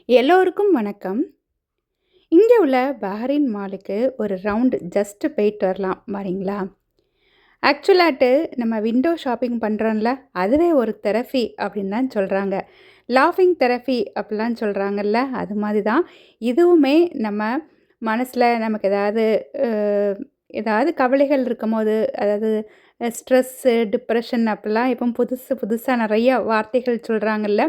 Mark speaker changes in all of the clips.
Speaker 1: எல்லோருக்கும் வணக்கம். இங்கே உள்ள பஹ்ரைன் மாலுக்கு ஒரு ரவுண்ட் ஜஸ்ட் போயிட்டு வரலாம் வரீங்களா? ஆக்சுவலாட்டு நம்ம விண்டோ ஷாப்பிங் பண்ணுறோம்ல, அதுவே ஒரு தெரபி அப்படின்னு தான் சொல்கிறாங்க. லாஃபிங் தெரபி அப்படிலாம் சொல்கிறாங்கல்ல, அது மாதிரி தான் இதுவுமே. நம்ம மனசில் நமக்கு அ ஏதாவது கவலைகள் இருக்கும்போது, அதாவது ஸ்ட்ரெஸ்ஸு, டிப்ரெஷன் அப்படிலாம் இப்போ புதுசு புதுசா நெறைய வார்த்தைகள் சொல்கிறாங்கல்ல.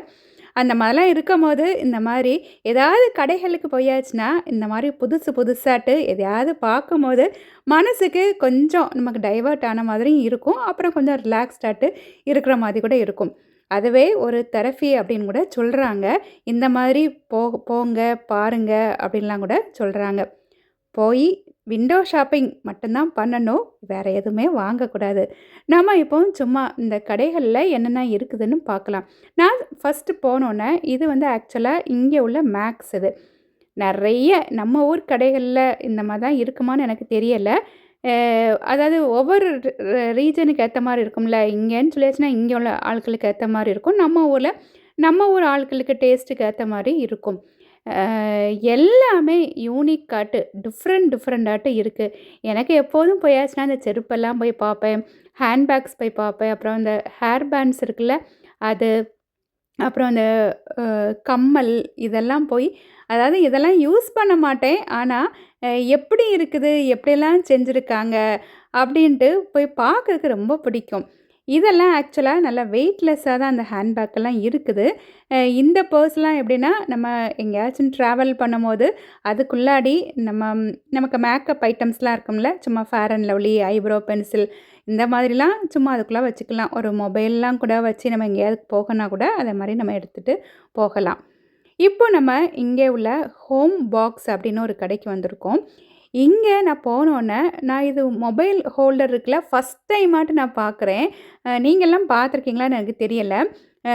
Speaker 1: அந்த மாதிரிலாம் இருக்கும்போது, இந்த மாரி ஏதாவது கடைகளுக்கு போயாச்சுன்னா, இந்த மாரி புதுசு புதுசாட்டு எதையாவது பார்க்கும்போது, மனசுக்கு கொஞ்சம் நமக்கு டைவர்ட் ஆன மாதிரியும் இருக்கும். அப்புறம் கொஞ்சம் ரிலாக்ஸ்டாட்டு இருக்கிற மாதிரி கூட இருக்கும். அதுவே ஒரு தெரபி அப்படின்னு கூட சொல்றாங்க. இந்த மாதிரி போங்க, பாருங்க அப்படின்லாம் கூட சொல்றாங்க. போய் விண்டோ ஷாப்பிங் மட்டும் தான் பண்ணணும். வேற எதுவுமே வாங்கக்கூடாது. நம்ம இப்போ சும்மா இந்த கடைகள்ல என்னென்ன இருக்குதுன்னு பார்க்கலாம். நான் ஃபர்ஸ்ட்டு போனோனே, இது வந்து ஆக்சுவலா இங்கே உள்ள மேக்ஸ் இது. நெறைய நம்ம ஊர் கடைகள்ல இந்த மாரி தான் இருக்குமான்னு எனக்கு தெரியல. அதாவது ஒவ்வொரு ரீஜனுக்கு ஏத்த மாரி இருக்கும்ல. இங்கேன்னு சொல்லியாச்சுன்னா, இங்கே உள்ள ஆட்களுக்கு ஏத்த மாரி இருக்கும். நம்ம ஊர் ஆட்களுக்கு டேஸ்ட்டுக்கு ஏத்த மாரி இருக்கும். அ எல்லாமே யூனிக்காட்டு டிஃப்ரெண்ட்டாட்டு இருக்கு. எனக்கு எப்போதும் போயாச்சுன்னா, அந்த செருப்பெல்லாம் போய் பார்ப்பேன். ஹேண்ட் பேக்ஸ் போய் பார்ப்பேன். அப்புறம் இந்த ஹேர் பேண்ட்ஸ் இருக்குல்ல, அது. அப்புறம் அந்த கம்மல் இதெல்லாம் போய், அதாவது இதெல்லாம் யூஸ் பண்ண மாட்டேன். ஆனா, எப்படி இருக்குது? எப்படியெல்லாம் செஞ்சுருக்காங்க? அப்படின்ட்டு போய் பார்க்கறதுக்கு ரொம்ப பிடிக்கும். இதெல்லாம் ஆக்சுவலா நல்லா வெயிட்லெஸ்ஸா தான் அந்த ஹேண்ட்பேக்கெல்லாம் இருக்குது. இந்த பர்ஸ்லாம் எப்படின்னா, நம்ம எங்கேயாச்சும் ட்ராவல் பண்ணும்போது, அதுக்குள்ளாடி நமக்கு மேக்கப் ஐட்டம்ஸ்லாம் இருக்கும்ல, சும்மா fair and lovely, eyebrow pencil இந்த மாதிரிலாம் சும்மா அதுக்குள்ள வச்சுக்கலாம். ஒரு மொபைல்லாம் கூட வச்சு நம்ம எங்கேயாவது போகன்னா கூட, அத மாரி நம்ம எடுத்துட்டு போகலாம். இப்போ நம்ம இங்கே உள்ள ஹோம் பாக்ஸ் அப்படின்னு ஒரு கடைக்கு வந்திருக்கோம். இங்க நான் போனோனே, நான் இது மொபைல் ஹோல்டர் இருக்குல்ல, ஃபர்ஸ்ட் டைமாட்டு நான் பார்க்குறேன். நீங்கலாம் பார்த்துருக்கீங்களான்னு எனக்கு தெரியல. அ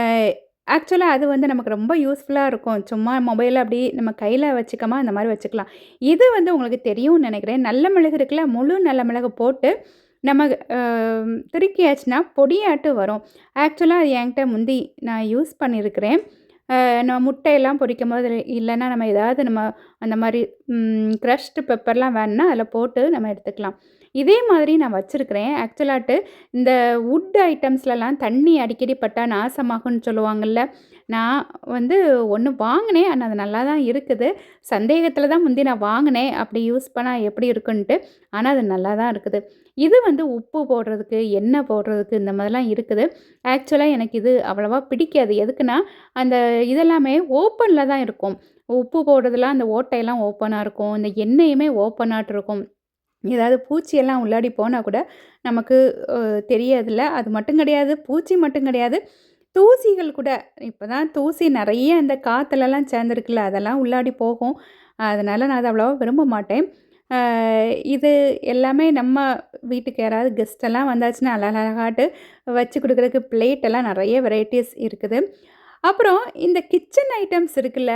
Speaker 1: ஆக்சுவலா அது வந்து நமக்கு ரொம்ப யூஸ்ஃபுல்லா இருக்கும். சும்மா மொபைல அப்படி நம்ம கையில வச்சுக்காம அந்த மாரி வச்சுக்கலாம். இது வந்து உங்களுக்கு தெரியும்னு நெனைக்கிறேன். நல்ல மிளகு இருக்குல்ல, முழு நல்ல மிளகு போட்டு நம்ம திருக்கியாச்சுன்னா பொடியாட்டு வரும். ஆக்சுவலா அது என்கிட்ட முந்தி நான் யூஸ் பண்ணியிருக்கிறேன். நம்ம முட்டையெல்லாம் பொரிக்கும்போது இல்லைன்னா நம்ம ஏதாவது அந்த மாரி க்ரஷ்டு பெப்பர்லாம் வேணும்னா அதில் போட்டு நம்ம எடுத்துக்கலாம். இதே மாதிரி நான் வச்சிருக்கிறேன். ஆக்சுவலாட்டு இந்த வுட் ஐட்டம்ஸ்லலாம் தண்ணி அடிக்கடி பட்டா நாசமாகும்ன்னு சொல்லுவாங்கல்ல. நான் வந்து ஒண்ணு வாங்கினேன். ஆனா அது நல்லா தான் இருக்குது. சந்தேகத்தில தான் முந்தி நான் வாங்கினேன். அப்படி யூஸ் பண்ணா எப்படி இருக்குன்ட்டு. ஆனா அது நல்லா தான் இருக்குது. இது வந்து உப்பு போடுறதுக்கு, எண்ணெய் போடுறதுக்கு இந்த மாதிரிலாம் இருக்குது. ஆக்சுவலா எனக்கு இது அவ்வளவா பிடிக்காது. எதுக்குன்னா, அந்த இதெல்லாமே ஓப்பன்ல தான் இருக்கும். உப்பு போடுறதுலாம் அந்த ஓட்டையெல்லாம் ஓப்பனா இருக்கும். இந்த எண்ணெயுமே ஓப்பனாட்டு இருக்கும். ஏதாவது பூச்சியெல்லாம் உள்ளாடி போனா கூட நமக்கு அ தெரியாதுல்ல. அது மட்டும் கிடையாது, பூச்சி மட்டும் கிடையாது, தூசிகள் கூட. இப்ப தான் தூசி நெறைய இந்த காத்துலலாம் சேர்ந்துருக்குல்ல, அதெல்லாம் உள்ளாடி போகும். அதனால நான் அத அவ்வளவா விரும்ப மாட்டேன். அ இது எல்லாமே நம்ம வீட்டுக்கு யாராவது கெஸ்ட் எல்லாம் வந்தாச்சுன்னா, அழகழகாட்டு வச்சு குடுக்குறதுக்கு பிளேட் எல்லாம் நெறைய வெரைட்டீஸ் இருக்குது. அப்புறம் இந்த கிச்சன் ஐட்டம்ஸ் இருக்குல்ல,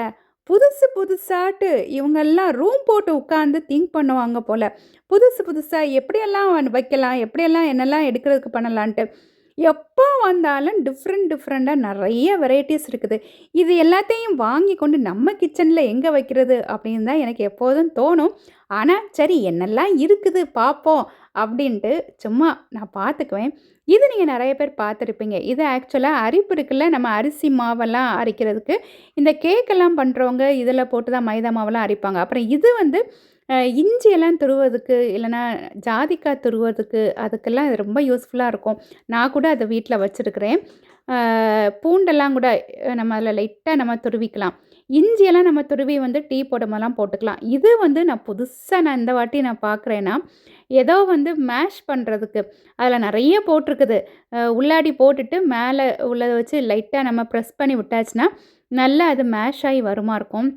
Speaker 1: புதுசு புதுசாட்டு இவங்கெல்லாம் ரூம் போட்டு உட்காந்து திங்க் பண்ணுவாங்க போல. புதுசு புதுசா எப்படியெல்லாம் வைக்கலாம், எப்படியெல்லாம் என்னெல்லாம் எடுக்கிறதுக்கு பண்ணலான்ட்டு. எப்போ வந்தாலும் டிஃப்ரெண்ட்டா நெறைய வெரைட்டீஸ் இருக்குது. இது எல்லாத்தையும் வாங்கி கொண்டு நம்ம கிச்சன்ல எங்க வைக்கிறது அப்படின்னு தான் எனக்கு எப்போதும் தோணும். ஆனா, சரி என்னெல்லாம் இருக்குது பார்ப்போம் அப்படின்ட்டு சும்மா நான் பார்த்துக்குவேன். இது நீங்க நெறைய பேர் பார்த்துருப்பீங்க. இது ஆக்சுவலா அரிப்பு இருக்குல்ல, நம்ம அரிசி மாவெல்லாம் அரைக்கிறதுக்கு, இந்த கேக்கெல்லாம் பண்றவங்க இதில போட்டு தான் மைதா மாவெல்லாம் அரைப்பாங்க. அப்புறம் இது வந்து இஞ்சியெல்லாம் துருவதுக்கு, இல்லன்னா ஜாதிக்காய் துருவதுக்கு, அதுக்கெல்லாம் இது ரொம்ப யூஸ்ஃபுல்லா இருக்கும். நான் கூட அத வீட்ல வச்சிருக்கிறேன். பூண்டெல்லாம் கூட நம்ம அதில லைட்டா நம்ம துருவிக்கலாம். இஞ்சியெல்லாம் நம்ம துருவி வந்து டீ போடும்போதெல்லாம் போட்டுக்கலாம். இது வந்து நான் இந்த வாட்டி நான் பார்க்குறேன்னா, ஏதோ வந்து மேஷ் பண்றதுக்கு. அதில நெறைய போட்டிருக்குது. உள்ளாடி போட்டுட்டு மேல உள்ளத வச்சு லைட்டா நம்ம ப்ரெஸ் பண்ணி விட்டாச்சுன்னா, நல்லா அது மேஷ் ஆயி வருமாருக்கும்.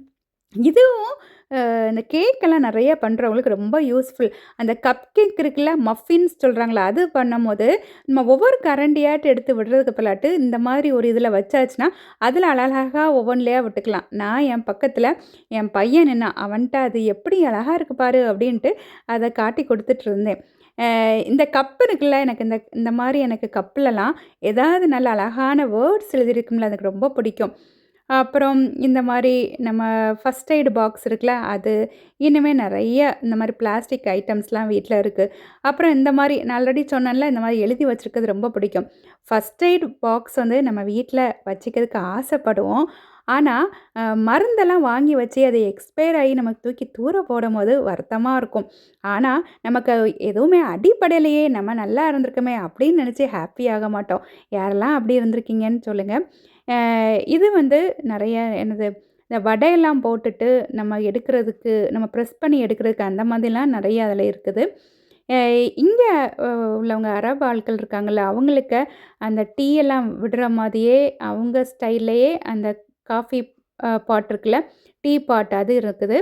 Speaker 1: இதுவும் இந்த கேக்கெல்லாம் நெறைய பண்றவங்களுக்கு ரொம்ப யூஸ்ஃபுல். அந்த கப் கேக் இருக்குல்ல, மஃபின்ஸ் சொல்றாங்கல்ல, அது பண்ணும்போது நம்ம ஒவ்வொரு கரண்டியாட்டு எடுத்து விடுறதுக்கு பதிலாட்டு, இந்த மாதிரி ஒரு இதில வச்சாச்சுன்னா, அதில அழகழகா ஒவ்வொன்லயா விட்டுக்கலாம். நான் என் பக்கத்தில என் பையன் நின்னான். அவன்ட்ட "அது எப்படி அழகா இருக்கு பாரு" அப்படின்ட்டு அத காட்டி குடுத்துட்டுருந்தேன். இந்த கப் இருக்குல்ல, எனக்கு இந்த மாரி எனக்கு கப்லலாம் ஏதாவது நல்ல அழகான வேர்ட்ஸ் எழுதியிருக்கும்ல, எனக்கு ரொம்ப பிடிக்கும். அப்புறம் இந்த மாரி நம்ம ஃபர்ஸ்ட் எய்ட் பாக்ஸ் இருக்குல்ல, அது. இன்னுமே நெறைய இந்த மாரி பிளாஸ்டிக் ஐட்டம்ஸ்லாம் வீட்ல இருக்கு. அப்புறம் இந்த மாரி நான் ஆல்ரெடி சொன்னேன்ல, இந்த மாரி எழுதி வச்சிருக்கிறது ரொம்ப பிடிக்கும். ஃபர்ஸ்ட் எய்ட் பாக்ஸ் வந்து நம்ம வீட்ல வச்சுக்கிறதுக்கு ஆசைப்படுவோம். ஆனா, மருந்தெல்லாம் வாங்கி வச்சு அது எக்ஸ்பயர் ஆகி நமக்கு தூக்கி தூர போடும்போது வருத்தமா இருக்கும். ஆனா, நமக்கு எதுவுமே அடிபடலையே, நம்ம நல்லா இருந்திருக்கோமே அப்படின்னு நெனச்சு ஹாப்பி ஆக மாட்டோம். யாரெல்லாம் அப்படி இருந்திருக்கீங்கன்னு சொல்லுங்க. இது வந்து நெறைய என்னது, இந்த வடையெல்லாம் போட்டுட்டு நம்ம எடுக்கிறதுக்கு, நம்ம ப்ரெஸ் பண்ணி எடுக்கிறதுக்கு அந்த மாதிரிலாம் நெறைய அதில இருக்குது. அ இங்க அ உள்ளவங்க அரபு ஆட்கள் இருக்காங்கல்ல, அவங்களுக்கு அந்த டீ எல்லாம் விடுற மாதிரியே அவங்க ஸ்டைல்லயே அந்த காஃபி பாட் இருக்குல்ல, டீ பாட் அது இருக்குது.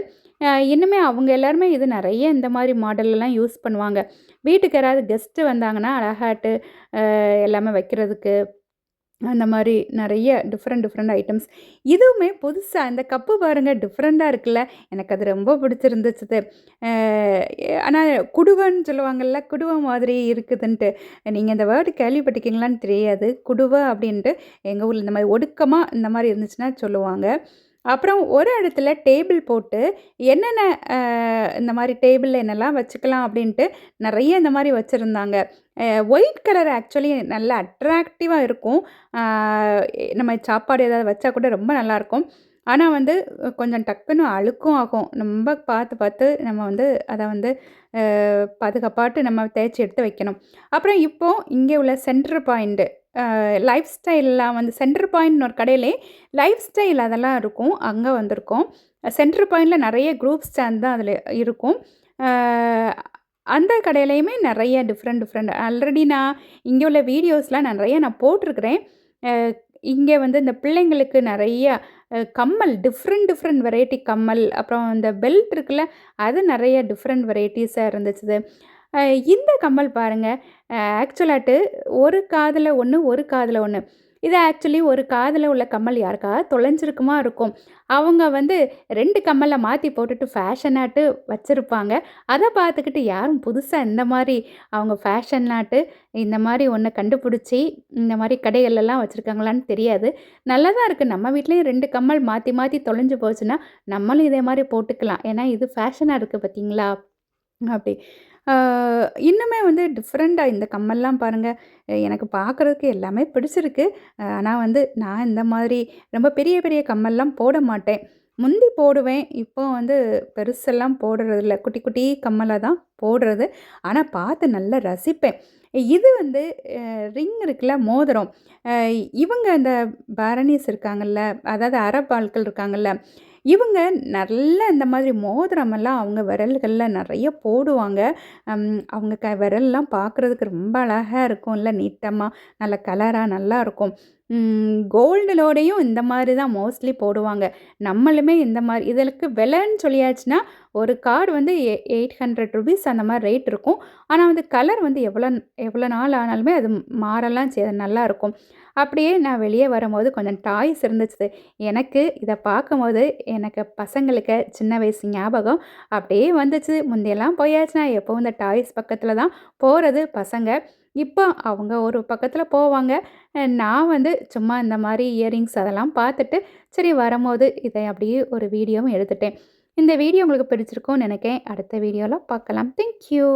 Speaker 1: இன்னுமே அவங்க எல்லாருமே இது நெறைய இந்த மாரி மாடல்லலாம் யூஸ் பண்ணுவாங்க. வீட்டுக்கு யாராவது கெஸ்ட்டு வந்தாங்கன்னா, அழகாட்டு எல்லாமே வைக்கிறதுக்கு அந்த மாரி நெறைய டிஃப்ரெண்ட் டிஃப்ரெண்ட் ஐட்டம்ஸ். இதுவுமே புதுசா இந்த கப்பு பாருங்க டிஃப்ரெண்ட்டா இருக்குல்ல. எனக்கு அது ரொம்ப பிடிச்சிருந்துச்சுது. அ ஆனா குடுவன்னு சொல்லுவாங்கல்ல, குடுவ மாதிரி இருக்குதுன்ட்டு. நீங்க இந்த வேர்ட் கேள்விப்பட்டுருக்கீங்களான்னு தெரியாது. குடுவ அப்படின்ட்டு எங்க ஊர்ல இந்த மாரி ஒடுக்கமா இந்த மாரி இருந்துச்சுன்னா சொல்லுவாங்க. அப்புறம் ஒரு இடத்துல டேபிள் போட்டு என்னென்ன அ இந்த மாரி டேபிள்ல என்னலாம் வச்சுக்கலாம் அப்படின்ட்டு நெறைய இந்த மாரி வச்சிருந்தாங்க. ஒயிட் கலர் ஆக்சுவலி நல்லா அட்ராக்டிவா இருக்கும். ஆ நம்ம சாப்பாடு ஏதாவது வச்சா கூட ரொம்ப நல்லாயிருக்கும். ஆனா வந்து கொஞ்சம் டக்குன்னு அழுக்கும் ஆகும். ரொம்ப பார்த்து பார்த்து நம்ம வந்து அத வந்து பாதுகாப்பாட்டு நம்ம தேய்ச்சு எடுத்து வைக்கணும். அப்புறம் இப்போ இங்கே உள்ள சென்டர் பாயிண்ட் லைஃப் ஸ்டைல்லாம் வந்து சென்டர் பாயிண்ட்னு ஒரு கடையிலே லைஃப் ஸ்டைல் அதெல்லாம் இருக்கும். அங்க வந்திருக்கோம். சென்டர் பாயிண்ட்ல நெறைய குரூப் ஸ்டாண்ட் தான் அதில இருக்கும். அ அந்த கடையிலயுமே நெறைய டிஃப்ரெண்ட் டிஃப்ரெண்ட் ஆல்ரெடி நான் இங்க உள்ள வீடியோஸ்லாம் நெறைய நான் போட்டிருக்கிறேன். அ இங்க வந்து இந்த பிள்ளைங்களுக்கு நெறைய கம்மல் டிஃப்ரெண்ட் டிஃப்ரெண்ட் வெரைட்டி கம்மல், அப்புறம் இந்த பெல்ட் இருக்குல்ல, அது நெறைய டிஃப்ரெண்ட் வெரைட்டீஸா இருந்துச்சுது. அ இந்த கம்மல் பாருங்க, ஆக்சுவலாட்டு ஒரு காதுல ஒண்ணு, ஒரு காதுல ஒண்ணு. இது ஆக்சுவலி ஒரு காதுல உள்ள கம்மல் யாருக்காவது தொலைஞ்சிருக்குமா இருக்கும். அவங்க வந்து 2 கம்மல மாத்தி போட்டுட்டு ஃபேஷனாட்டு வச்சிருப்பாங்க. அத பார்த்துக்கிட்டு யாரும் புதுசா இந்த மாரி அவங்க ஃபேஷன்னாட்டு இந்த மாரி ஒண்ண கண்டுபிடிச்சு, இந்த மாரி கடைகள்லலாம் வச்சிருக்காங்களான்னு தெரியாது. நல்லா தான் இருக்கு. நம்ம வீட்லயும் 2 கம்மல் மாத்தி மாத்தி தொலைஞ்சு போச்சுன்னா, நம்மளும் இதே மாரி போட்டுக்கலாம். ஏன்னா இது ஃபேஷனா இருக்கு பார்த்தீங்களா? அப்படி. ஆ இன்னுமே வந்து டிஃப்ரெண்ட்டா இந்த கம்மல்லாம் பாருங்க, எனக்கு பார்க்குறதுக்கு எல்லாமே பிடிச்சிருக்கு. ஆனா வந்து நான் இந்த மாதிரி ரொம்ப பெரிய பெரிய கம்மல்லாம் போட மாட்டேன். முந்தி போடுவேன். இப்போ வந்து பெருசெல்லாம் போடுறதில்ல. குட்டி குட்டி கம்மலா தான் போடுறது. ஆனா பார்த்து நல்லா ரசிப்பேன். இது வந்து ரிங் இருக்குல்ல, மோதிரம். அ இவங்க இந்த பரணீஸ் இருக்காங்கல்ல, அதாவது அரபு ஆட்கள் இருக்காங்கல்ல, இவங்க நல்ல இந்த மாதிரி மோதிரமெல்லாம் அவங்க விரல்கள்ல நெறைய போடுவாங்க. அவங்க விரல்லாம் பார்க்குறதுக்கு ரொம்ப அழகா இருக்கும்ல, நீட்டமா, நல்ல கலரா நல்லாருக்கும். கோல்டுலோடையும் இந்த மாரி தான் மோஸ்ட்லி போடுவாங்க. நம்மளுமே இந்த மாரி இதற்கு விலைன்னு சொல்லியாச்சுன்னா, ஒரு கார்டு வந்து ₹800 அந்த மாரி ரேட் இருக்கும். ஆனா வந்து கலர் வந்து எவ்வளோ நாள் ஆனாலுமே அது மாறலாம் செய்யாது, நல்லாருக்கும். அப்படியே நான் வெளியே வரும்போது கொஞ்சம் டாய்ஸ் இருந்துச்சு. எனக்கு இத பார்க்கும்போது, எனக்கு பசங்களுக்கு சின்ன வயசு ஞாபகம் அப்படியே வந்துச்சு. முந்தியெல்லாம் போயாச்சுன்னா, எப்பவும் இந்த டாய்ஸ் பக்கத்தில தான் போறது பசங்க. இப்போ அவங்க ஒரு பக்கத்தில போவாங்க. நான் வந்து சும்மா இந்த மாரி இயரிங்ஸ் அதெல்லாம் பார்த்துட்டு, சரி வரும்போது இதை அப்படியே ஒரு வீடியோவும் எடுத்துட்டேன். இந்த வீடியோ உங்களுக்கு பிடிச்சிருக்கும்னு நெனைக்கிறேன். அடுத்த வீடியோல பார்க்கலாம். Thank you.